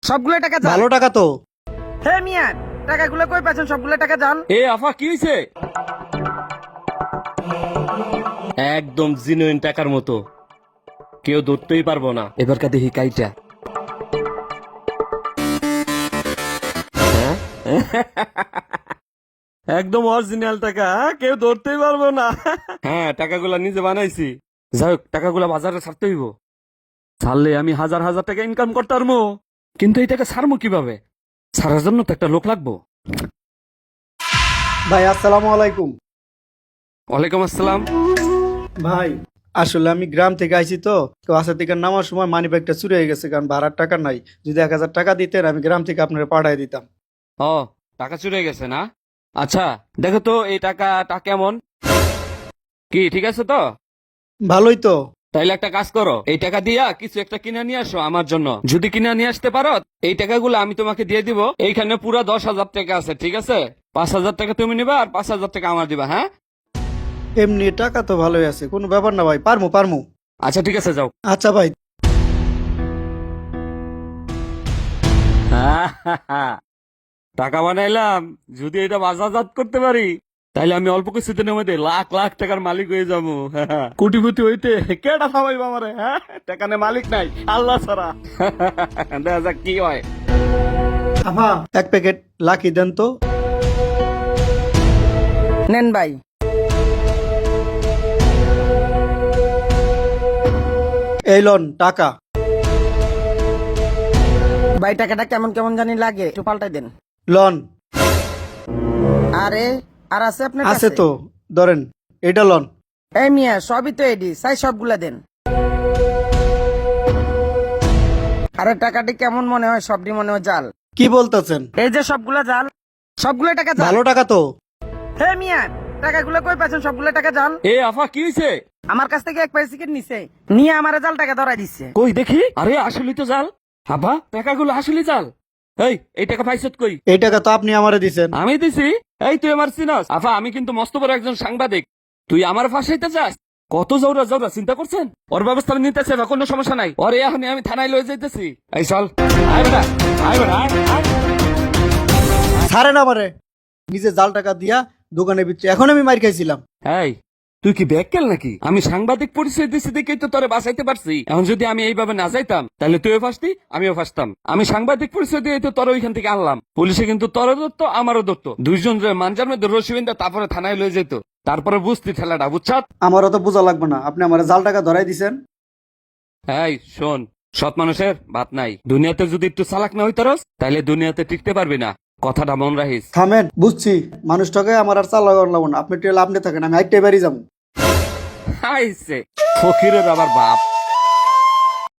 সবগুলো টাকা যান। ভালো টাকা তো। হে মিয়া, টাকাগুলো কই পাচ্ছেন? সবগুলো টাকা যান। এ আফা কি হয়েছে? একদম জিনুইন টাকার মতো, কেউ ধরতেই পারবো না। এবার কা দেখি কাইটা। হ্যাঁ? একদম অরিজিনাল টাকা, কেউ ধরতেই পারবো না। হ্যাঁ, টাকাগুলা নিজে বানাইছি। যাই হোক, টাকাগুলা বাজারে ছাড়তে হইব। ছাড়লে আমি হাজার হাজার টাকা ইনকাম করতে পারবো। কিন্তু এই টাকা ছাড়বো কিভাবে? ছাড়ার জন্য তো একটা লোক লাগবো। ভাই আসসালামু আলাইকুম। ওয়ালাইকুম আসসালাম। ভাই আসলে আমি গ্রাম থেকে আইছি তো বাসা থেকে নামার সময় মানি ব্যাগটা চুরি হয়ে গেছে, কারণ ভাড়ার টাকা নাই। যদি 1000 টাকা দিতেন আমি গ্রাম থেকে আপনারা পাঠাই দিতাম। ও, টাকা চুরি হয়ে গেছে না? আচ্ছা, দেখো তো এই টাকাটা কেমন, কি ঠিক আছে তো? ভালোই তো। তাইলে একটা কাজ করো, এই টাকা দিয়া কিছু একটা কিনে নিয়ে আসো আমার জন্য। যদি কিনে নিয়ে আসতে পারো, এই টাকাগুলো আমি তোমাকে দিয়ে দিব। এইখানে পুরো 10,000 টাকা আছে, ঠিক আছে? 5,000 টাকা তুমি নিবা আর 5,000 টাকা আমার দিবা, হ্যাঁ? এমনি টাকা তো ভালোই আছে, কোনো ব্যাপার না ভাই, পারমু পারমু। আচ্ছা ঠিক আছে, যাও। আচ্ছা ভাই। টাকা বানাইলাম, যদি এটা বাজারজাত করতে পারি তাইলে আমি অল্প কিছুদিনের মধ্যে লাখ লাখ টাকার মালিক হয়ে যাবো। কোটিপতি হইতে কেটা থামাইব আমারে? হ্যাঁ, টাকা নে মালিক নাই, আল্লাহ ছাড়া। দেখা যাক কি হয়। আফা এক প্যাকেট লাকি দেন তো। নেন ভাই। এই লন টাকা। ভাই টাকাটা কেমন কেমন জানি লাগে, একটু পাল্টাই দেন। লন। আরে আর আছে আপনার আছে কাছে? তো, ধরেন এটা লন। এই মিয়া, সবই তো এডি, চাই সবগুলা দেন। আরে টাকাটি কেমন মনে হয়? সবটি মনে হয় জাল। কি বলতেছেন? এই যে সবগুলা জাল, সবগুলো টাকা জাল। ভালো টাকা তো। হে মিয়া, টাকাগুলো কই পাচ্ছেন? সবগুলো টাকা জাল। এ আফা কি হয়েছে? আমার কাছ থেকে 1 পয়সা নিছে, নিয়ে আমারে জাল টাকা ধরাই দিচ্ছে। কই দেখি। আরে আসলেই তো জাল। আবা, টাকাগুলো আসলে জাল। এই টাকা পাইছত কই? এই টাকা তো আপনি আমারে দিছেন। আমি দিছি? এই তুই আমার চিনস? আফা, আমি কিন্তু মস্ত বড় একজন সাংবাদিক। তুই আমার ফাঁসাইতে চাস? কত জৌরা জৌরা চিন্তা করছেন? ওর ব্যবস্থা আমি নিতেছে বা, কোনো সমস্যা নাই। ওরে এখনই আমি থানায় লয়ে যাইতেছি। এই চল, আয় বেটা, আয় বেটা, আয়, আয়। ছাড়েন আমারে। নিজে জাল টাকা দিয়া দোকানে বিচ্ছে, এখন আমি মার খাইছিলাম। এই, তুই কি ব্যাককেল নাকি? আমি সাংবাদিক পরিচয় দিছি দেখেই তো তোরে বাঁচাইতে পারছি। এখন যদি আমি এইভাবে না যাইতাম তাহলে তুইও ফাঁসতি, আমিও ফাঁসতাম। আমি সাংবাদিক পরিচয় দিয়ে তো তোর ওইখান থেকে আনলাম। পুলিশে কিন্তু তোরও ধরতো, আমারও ধরতো। দুইজন মানজার মধ্যে রসিবিন্দা, তারপরে থানায় লয়ে যেত। তারপরে বুঝতি ঠেলাটা, বুঝছাত? আমারও তো বোঝা লাগবে না, আপনি আমার জাল টাকা ধরাই দিছেন। এই শোন, সৎ মানুষের ভাত নাই। দুনিয়াতে যদি একটু চালাক না হইতারস তাহলে দুনিয়াতে টিকতে পারবি না। কথাটা মন রাখিস। থামেন, বুঝছি মানুষটাকে আমার আর চাল লাগবো না, আপনি টেল আপনি থাকেন, আমি একটাই বাড়ি যাবো। হাইছে ফকিরের আবার বাপ।